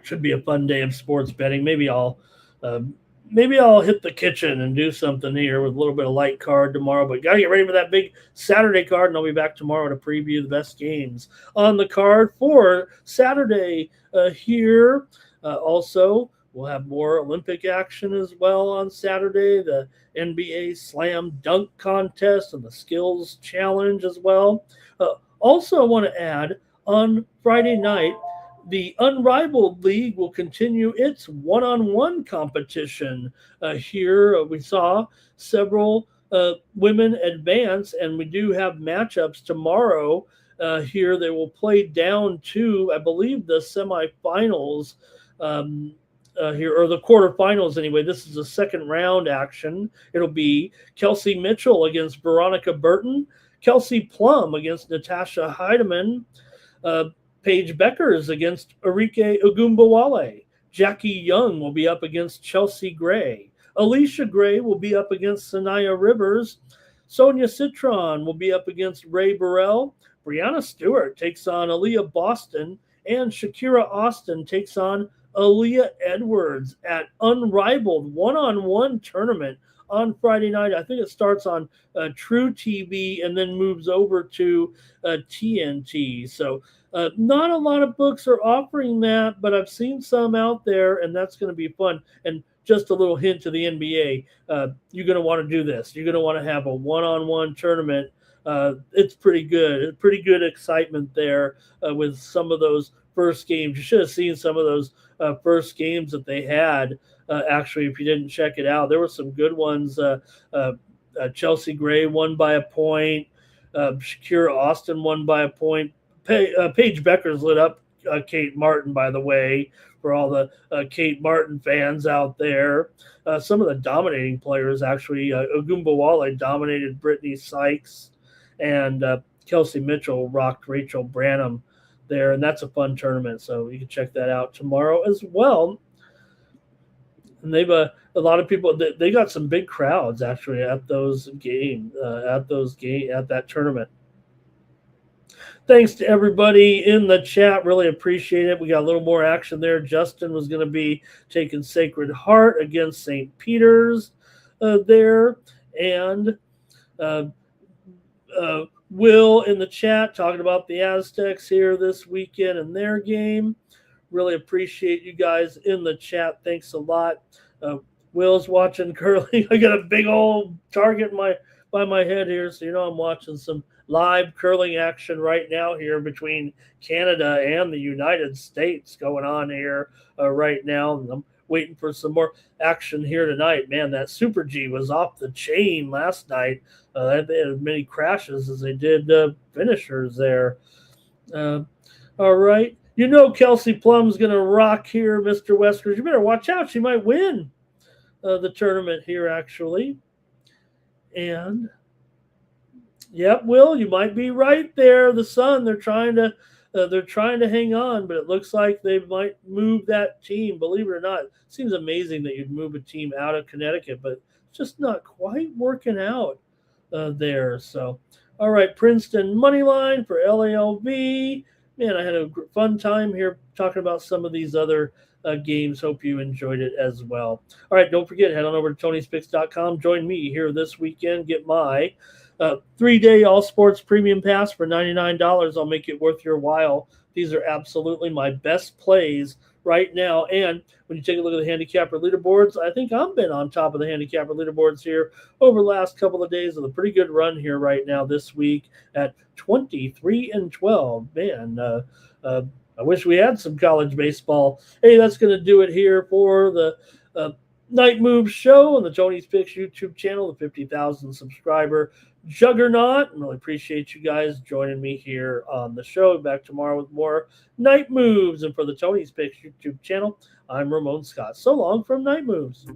[SPEAKER 1] should be a fun day of sports betting. Maybe I'll hit the kitchen and do something here with a little bit of light card tomorrow, but got to get ready for that big Saturday card, and I'll be back tomorrow to preview the best games on the card for Saturday here. Also, we'll have more Olympic action as well on Saturday, the NBA Slam Dunk Contest and the Skills Challenge as well. Also, I want to add, on Friday night, the Unrivaled League will continue its one-on-one competition. Here we saw several women advance, and we do have matchups tomorrow. Here they will play down to, I believe, the semifinals here, or the quarterfinals anyway. This is a second round action. It'll be Kelsey Mitchell against Veronica Burton, Kelsey Plum against Natasha Heidemann, Paige Beckers against Arike Ogunbowale. Jackie Young will be up against Chelsea Gray. Alicia Gray will be up against Sanaya Rivers. Sonia Citron will be up against Ray Burrell. Brianna Stewart takes on Aaliyah Boston. And Shakira Austin takes on Aaliyah Edwards at Unrivaled one-on-one tournament on Friday night. I think it starts on True TV and then moves over to TNT. So not a lot of books are offering that, but I've seen some out there, and that's going to be fun. And just a little hint to the NBA, you're going to want to do this. You're going to want to have a one-on-one tournament. It's pretty good. Pretty good excitement there with some of those first games. You should have seen some of those first games that they had. Actually, if you didn't check it out, there were some good ones. Chelsea Gray won by a point. Shakira Austin won by a point. Paige Beckers lit up Kate Martin, by the way, for all the Kate Martin fans out there. Some of the dominating players, actually, Ogunbowale dominated Brittany Sykes, and Kelsey Mitchell rocked Rachel Branham there, and that's a fun tournament, so you can check that out tomorrow as well. And they've a lot of people. They got some big crowds actually at those games, at that tournament. Thanks to everybody in the chat. Really appreciate it. We got a little more action there. Justin was going to be taking Sacred Heart against St. Peter's there, and Will in the chat talking about the Aztecs here this weekend and their game. Really appreciate you guys in the chat. Thanks a lot. Will's watching curling. I got a big old target by my head here, so I'm watching some live curling action right now here between Canada and the United States going on here right now. And I'm waiting for some more action here tonight. Man, that Super G was off the chain last night. They had as many crashes as they did finishers there. All right. Kelsey Plum's going to rock here, Mr. Westers. You better watch out. She might win the tournament here, actually. And, yep, Will, you might be right there. The Sun, they're trying to hang on, but it looks like they might move that team. Believe it or not, it seems amazing that you'd move a team out of Connecticut, but it's just not quite working out there. So, all right, Princeton money line for LALV. Man, I had a fun time here talking about some of these other games. Hope you enjoyed it as well. All right, don't forget, head on over to Tony'sPicks.com. Join me here this weekend. Get my 3-day All Sports Premium Pass for $99. I'll make it worth your while. These are absolutely my best plays right now. And when you take a look at the handicapper leaderboards, I think I've been on top of the handicapper leaderboards here over the last couple of days with a pretty good run here right now this week at 23-12. Man, I wish we had some college baseball. Hey, that's going to do it here for the Night Moves show on the Tony's Picks YouTube channel, the 50,000 subscriber juggernaut. And really appreciate you guys joining me here on the show. Back tomorrow with more Night Moves. And for the Tony's Picks YouTube channel, I'm Ramon Scott. So long from Night Moves.